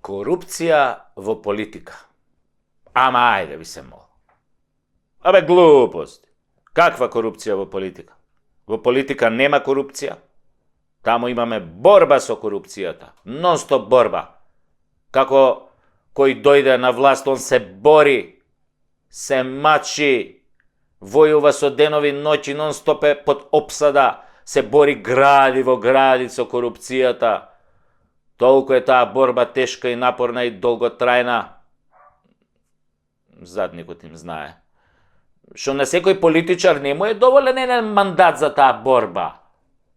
Korupcija во политика. Ама ајде ви се мол. Абе глупост. Каква корупција во политика? Во политика нема корупција. Таму имаме борба со корупцијата. Нон-стоп борба. Како кој дојде на власт, он се бори, се мачи, војува со денови ноќи, нон-стоп е под опсада, се бори гради во гради со корупцијата. Толку е таа борба тешка и напорна и долготрајна. Задникот им знае. Што на секој политичар не му е доволен еден мандат за таа борба.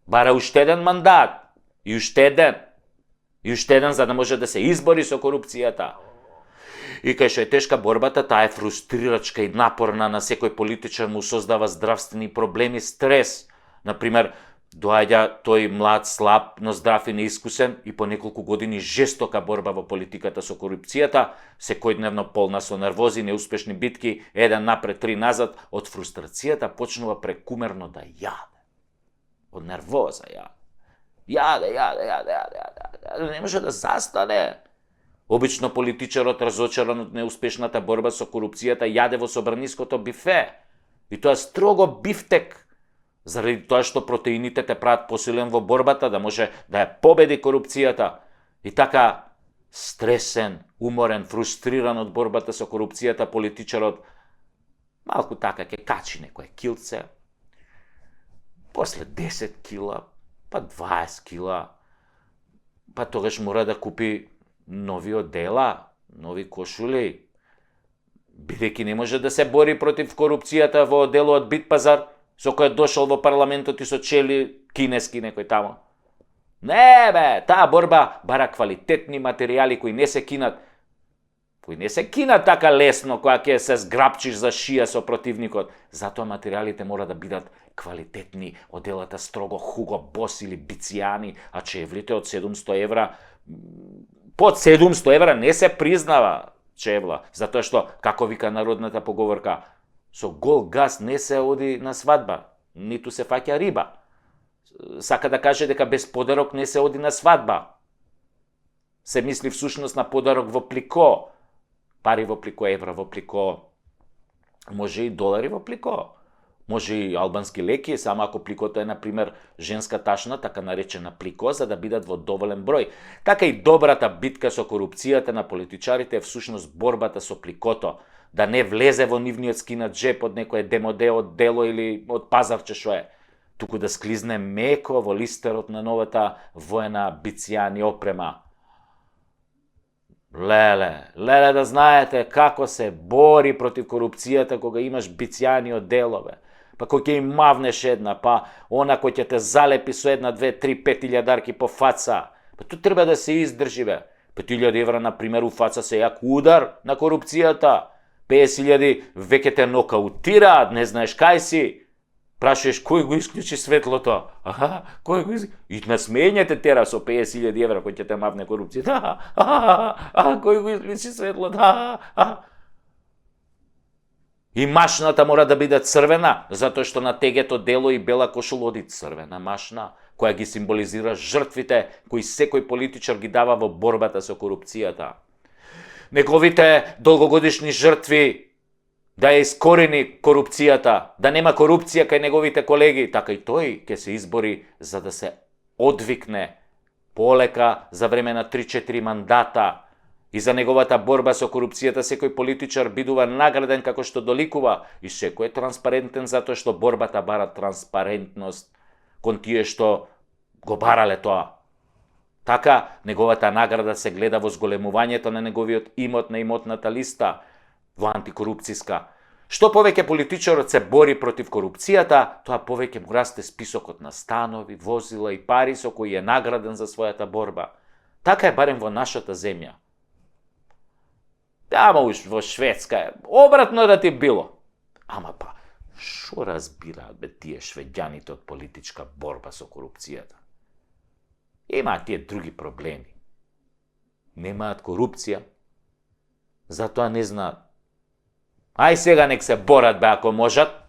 Бара уште еден мандат. И уште еден. И уште еден за да може да се избори со корупцијата. И кај што е тешка борбата, таа е фрустрирачка и напорна, на секој политичар му создава здравствени проблеми, стрес. Например, доаѓа тој млад, слаб, но здрав и неискусен и по неколку години жестока борба во политиката со корупцијата, секојдневно полна со нервози, неуспешни битки, еден напред, три назад, од фрустрацијата почнува прекумерно да јаде. Од нервоза јаде. Јаде. Не може да застане. Обично политичарот, разочаран од неуспешната борба со корупцијата, јаде во собраниското бифе. И тоа строго бифтек. Заради тоа што протеините те прават посилен во борбата, да може да ја победи корупцијата. И така, стресен, уморен, фрустриран од борбата со корупцијата, политичарот малку така ќе качи некое килце, после 10 кила, па 20 кила, па тогаш мора да купи нови одела, нови кошули, бидејќи не може да се бори против корупцијата во одделот Битпазар, со кој дошол во парламентот и со чели кинески некој тамо. Не бе, таа борба бара квалитетни материјали кои не се кинат. Кои не се кинат така лесно, која ќе се зграпчиш за шија со противникот. Затоа материјалите мора да бидат квалитетни, оделата строго Hugo Boss или Бицијани, а чевлите од 700 евра, под 700 евра не се признава чевла, затоа што, како вика народната поговорка, со гол газ не се оди на свадба, ниту се фаќа риба. Сака да каже дека без подарок не се оди на свадба. Се мисли всушност на подарок во плико. Пари во плико, евра во плико. Може и долари во плико. Може и албански леки, само ако пликото е, например, женска ташна, така наречена плико, за да бидат во доволен број. Така и добрата битка со корупцијата на политичарите е всушност борбата со пликото, да не влезе во нивниот скинат джеп од некое демоде од дело или од пазарче што е, туку да склизне меко во листерот на новата воена Бицијани опрема. Леле да знаете како се бори против корупцијата кога имаш Бицијани од делове. Па кој ќе им мавнеш една, па она кој ќе те залепи со една, две, три, 5.000 по фаца. Па тоа треба да се издржи, бе. 5.000 евра, например, у фаца се јак удар на корупцијата. 50.000 веќе те нокаутираат, не знаеш кај си. Прашуваш кој го исклучи светлото? Кој го исклучи? И насмењате тера со 50.000 евра кој ќе те мавне корупцијата. Кој го исклучи светлото? И машната мора да биде црвена, затоа што на тегето дело и бела кошула оди црвена машна, која ги символизира жртвите кои секој политичар ги дава во борбата со корупцијата. Неговите долгогодишни жртви да ја искорени корупцијата, да нема корупција кај неговите колеги, така и тој ќе се избори за да се одвикне полека за време на 3-4 мандата. И за неговата борба со корупцијата секој политичар бидува награден како што доликува и секој е транспарентен затоа што борбата бара транспарентност кон тие што го барале тоа. Така, неговата награда се гледа во зголемувањето на неговиот имот на имотната листа во антикорупцијска. Што повеќе политичарот се бори против корупцијата, тоа повеќе му расте списокот на станови, возила и пари со кои е награден за својата борба. Така е барем во нашата земја. Ама уж во Шведска е обратно да ти било. Ама па, шо разбираат бе тие швеѓаните од политичка борба со корупцијата? Имаат тие други проблеми. Немаат корупција, затоа не знаат. Ај сега нек се борат бе ако можат,